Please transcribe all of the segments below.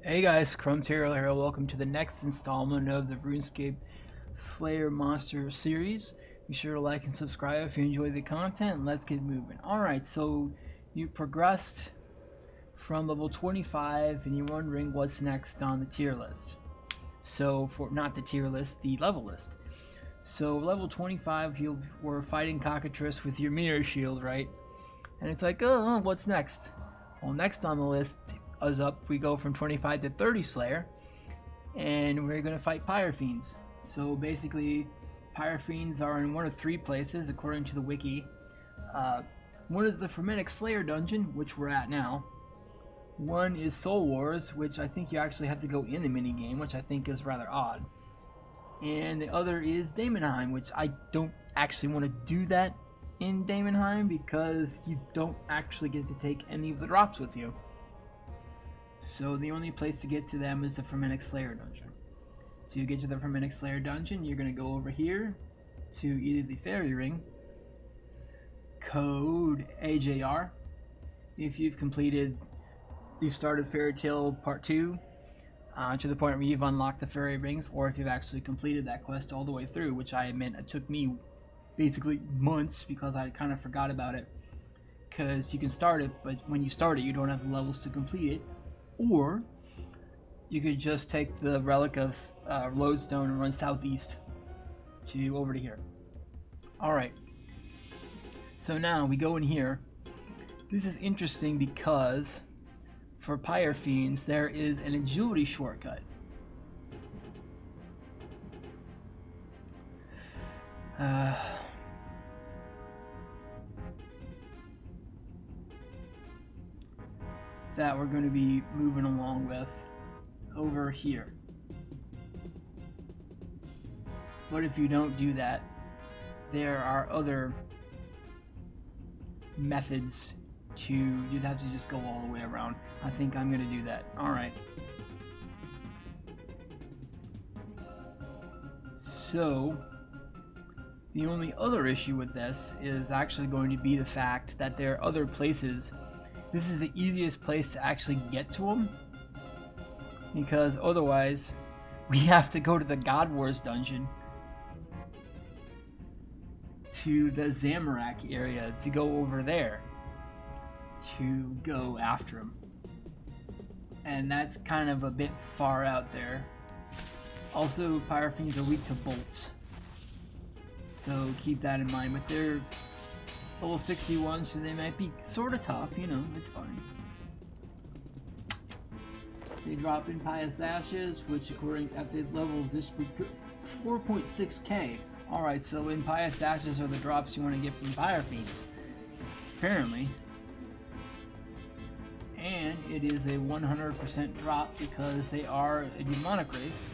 Hey guys, Crumbterial here. Welcome to the next installment of the RuneScape Slayer Monster series. Be sure to like and subscribe if you enjoy the content, and let's get moving. Alright, so you progressed from level 25 and you're wondering what's next on the tier list. So, not the tier list, the level list. So, level 25, you were fighting Cockatrice with your mirror shield, right? And it's like, oh, what's next? Well, next on the list is up. We go from 25 to 30 Slayer, and we're going to fight Pyrefiends. So basically, Pyrefiends are in one of three places, according to the wiki. One is the Fermented Slayer dungeon, which we're at now. One is Soul Wars, which I think you actually have to go in the minigame, which I think is rather odd. And the other is Daemonheim, which I don't actually want to do that in Daemonheim because you don't actually get to take any of the drops with you. So the only place to get to them is the Fermented Slayer dungeon. So you get to the Fermented Slayer dungeon, you're going to go over here to either the Fairy Ring, code AJR, if you've completed the started Fairy Tale Part 2 to the point where you've unlocked the Fairy Rings, or if you've actually completed that quest all the way through, which I admit it took me basically months because I kind of forgot about it. Because you can start it, but when you start it you don't have the levels to complete it. Or you could just take the relic of Lodestone and run southeast to over to here. Alright, so now we go in here. This is interesting because for Pyrefiends there is an agility shortcut. That we're going to be moving along with over here. But if you don't do that, there are other methods to, you'd have to just go all the way around. I think I'm going to do that. Alright. So, the only other issue with this is actually going to be the fact that there are other places. This is the easiest place to actually get to them, because otherwise we have to go to the God Wars dungeon, to the Zamorak area, to go over there to go after him, and that's kind of a bit far out there. Also, Pyrefiends are weak to bolts, so keep that in mind, but they're level 61, so they might be sort of tough, you know, it's fine. They drop impious ashes, which according at the level of this 4.6k. Alright, so impious ashes are the drops you want to get from Pyrefiends, apparently. And it is a 100% drop because they are a demonic race,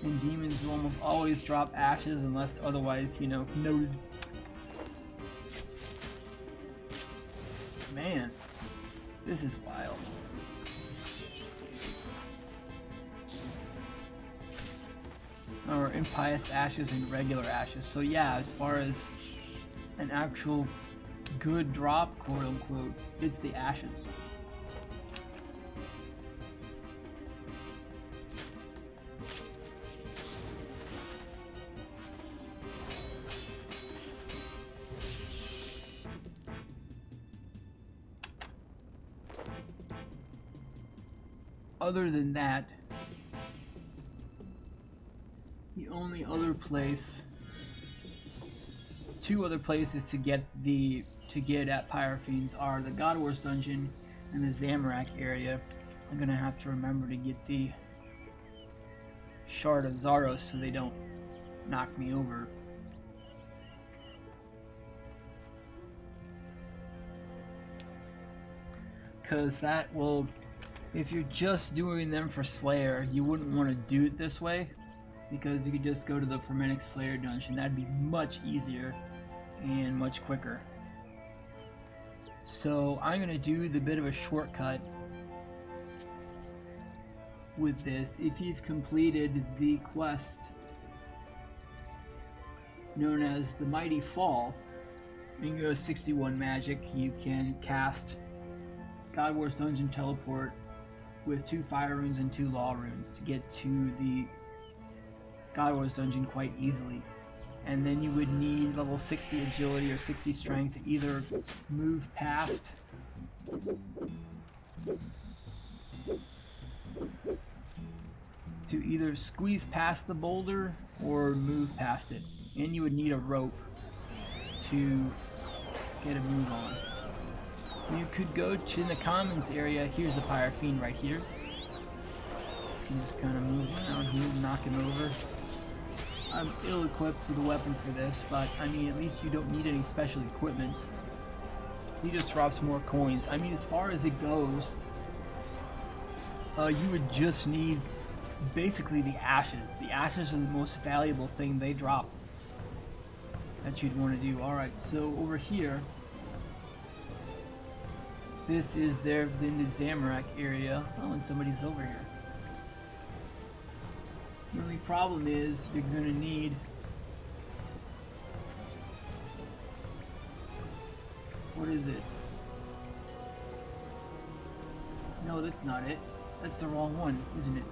and demons will almost always drop ashes unless otherwise, you know, noted. Man, this is wild. Or impious ashes and regular ashes. So yeah, as far as an actual good drop, quote unquote, it's the ashes. Other than that, the only other place, two other places to get at Pyrefiends are the God Wars dungeon and the Zamorak area. I'm gonna have to remember to get the Shard of Zaros so they don't knock me over. Because that will, if you're just doing them for Slayer, you wouldn't want to do it this way, because you could just go to the Fermented Slayer dungeon. That'd be much easier and much quicker. So I'm going to do the bit of a shortcut with this. If you've completed the quest known as the Mighty Fall, and you have 61 magic, you can cast God Wars Dungeon Teleport with 2 fire runes and 2 law runes to get to the God Wars dungeon quite easily. And then you would need level 60 agility or 60 strength to either move past squeeze past the boulder or move past it. And you would need a rope to get a move on. You could go to the commons area. Here's a Pyrefiend right here. You can just kind of move around here and knock him over. I'm ill-equipped with a weapon for this, but I mean, at least you don't need any special equipment. He just drops more coins. I mean, as far as it goes, you would just need basically the ashes. The ashes are the most valuable thing they drop that you'd want to do. Alright, so over here, this is in the Zamorak area. Oh, and somebody's over here. The only problem is you're going to need what is it? No, that's not it. That's the wrong one, isn't it?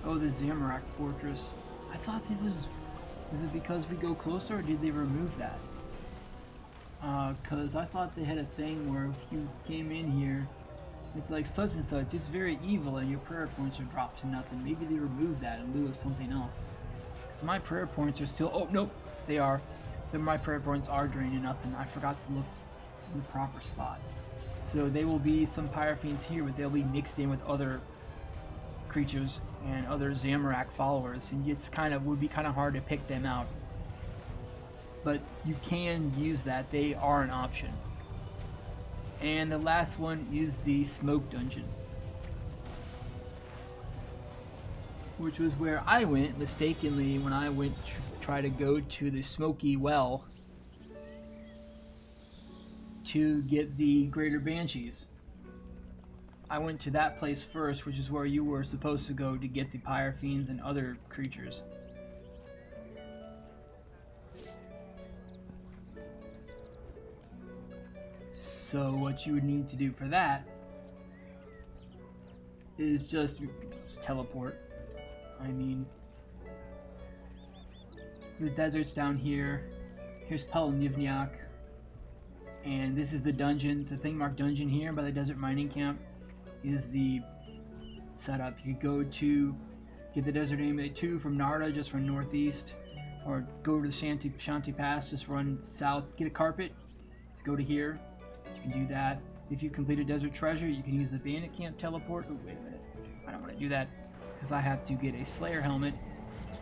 Oh, the Zamorak Fortress. I thought it was... Is it because we go closer, or did they remove that? Cause I thought they had a thing where if you came in here, it's like such and such, it's very evil and your prayer points are dropped to nothing. Maybe they removed that in lieu of something else. Cause my prayer points are still, oh nope, they are. My prayer points are drained to nothing. I forgot to look in the proper spot. So they will be some Pyrefiends here, but they'll be mixed in with other creatures and other Zamorak followers, and would be kind of hard to pick them out. But you can use that; they are an option. And the last one is the Smoke Dungeon, which was where I went mistakenly when I went to try to go to the Smoky Well to get the Greater Banshees. I went to that place first, which is where you were supposed to go to get the Pyrefiends and other creatures. So what you would need to do for that is just teleport. I mean, the desert's down here. Here's Pollnivneach. And this is the dungeon. The thing marked dungeon here by the desert mining camp is the setup. You could go to get the desert amulet 2 from Narda, just run northeast, or go to the Shanty Pass, just run south. Get a carpet to go to here. You can do that. If you complete a desert treasure, you can use the bandit camp teleport. Oh, wait a minute. I don't want to do that because I have to get a Slayer helmet.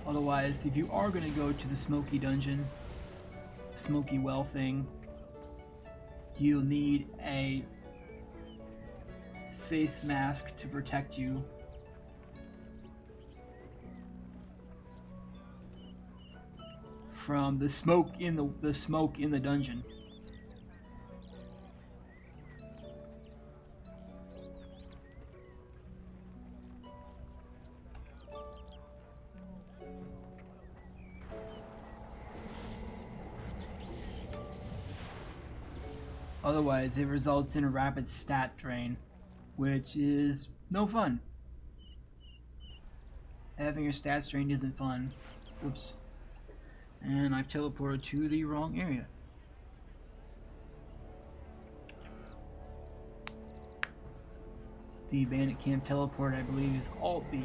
Otherwise, if you are going to go to the Smoky Dungeon, Smoky Well thing, you'll need a face mask to protect you. From the smoke in the dungeon. Otherwise, it results in a rapid stat drain, which is no fun. Having your stats drained isn't fun. Oops. And I've teleported to the wrong area. The bandit camp teleport, I believe, is Alt B,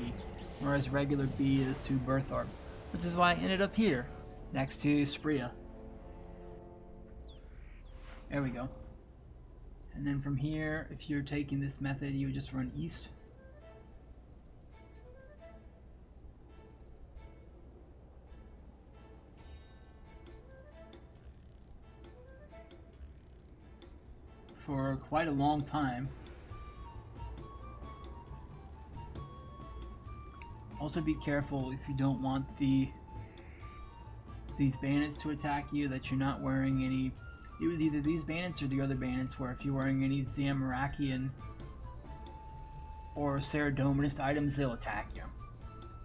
whereas regular B is to Bertharp, which is why I ended up here, next to Spria. There we go. And then from here, if you're taking this method, you would just run east. For quite a long time. Also be careful if you don't want these bandits to attack you, that you're not wearing any. It was either these bandits or the other bandits, where if you're wearing any Zamorakian or Saradominist items, they'll attack you.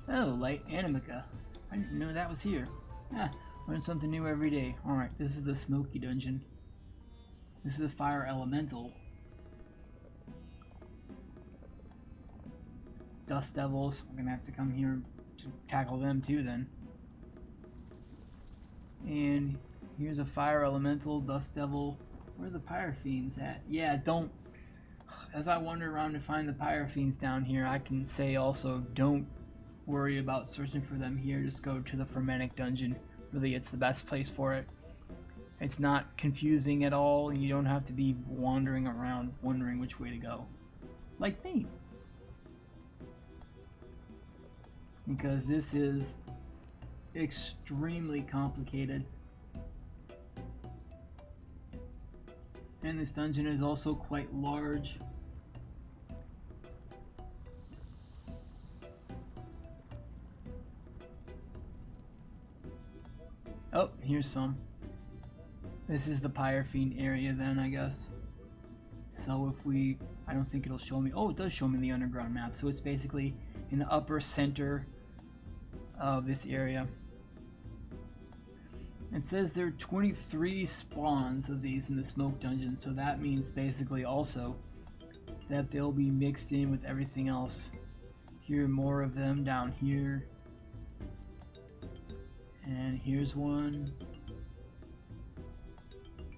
Oh, light Animica. I didn't know that was here. Learn something new every day. Alright, this is the Smoky Dungeon. This is a fire elemental. dust devils. We're gonna have to come here to tackle them too then. And here's a fire elemental, dust devil. Where are the pyrefiends at? Yeah, don't. As I wander around to find the pyrefiends down here, I can say also, don't worry about searching for them here. Just go to the Fermented dungeon. Really, it's the best place for it. It's not confusing at all, and you don't have to be wandering around wondering which way to go. Like me. Because this is extremely complicated. And this dungeon is also quite large. Oh, here's some. This is the Pyrefiend area then, I guess. So if we... I don't think it'll show me... Oh, it does show me the underground map. So it's basically in the upper center of this area. It says there are 23 spawns of these in the smoke dungeon. So that means basically also that they'll be mixed in with everything else. Here are more of them down here. And here's one.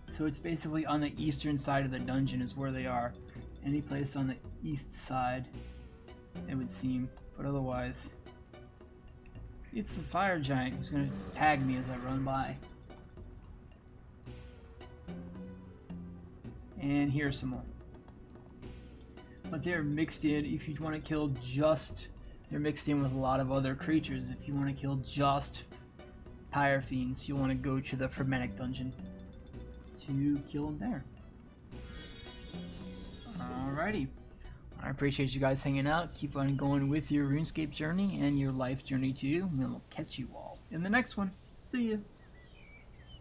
So it's basically on the eastern side of the dungeon is where they are. Any place on the east side, it would seem. But otherwise, it's the fire giant who's going to tag me as I run by. And here's some more. But they're mixed in. If you want to kill just... They're mixed in with a lot of other creatures. If you want to kill just pyrefiends, you want to go to the Fermented dungeon to kill them there. Alrighty. I appreciate you guys hanging out. Keep on going with your RuneScape journey and your life journey too. And we'll catch you all in the next one. See ya.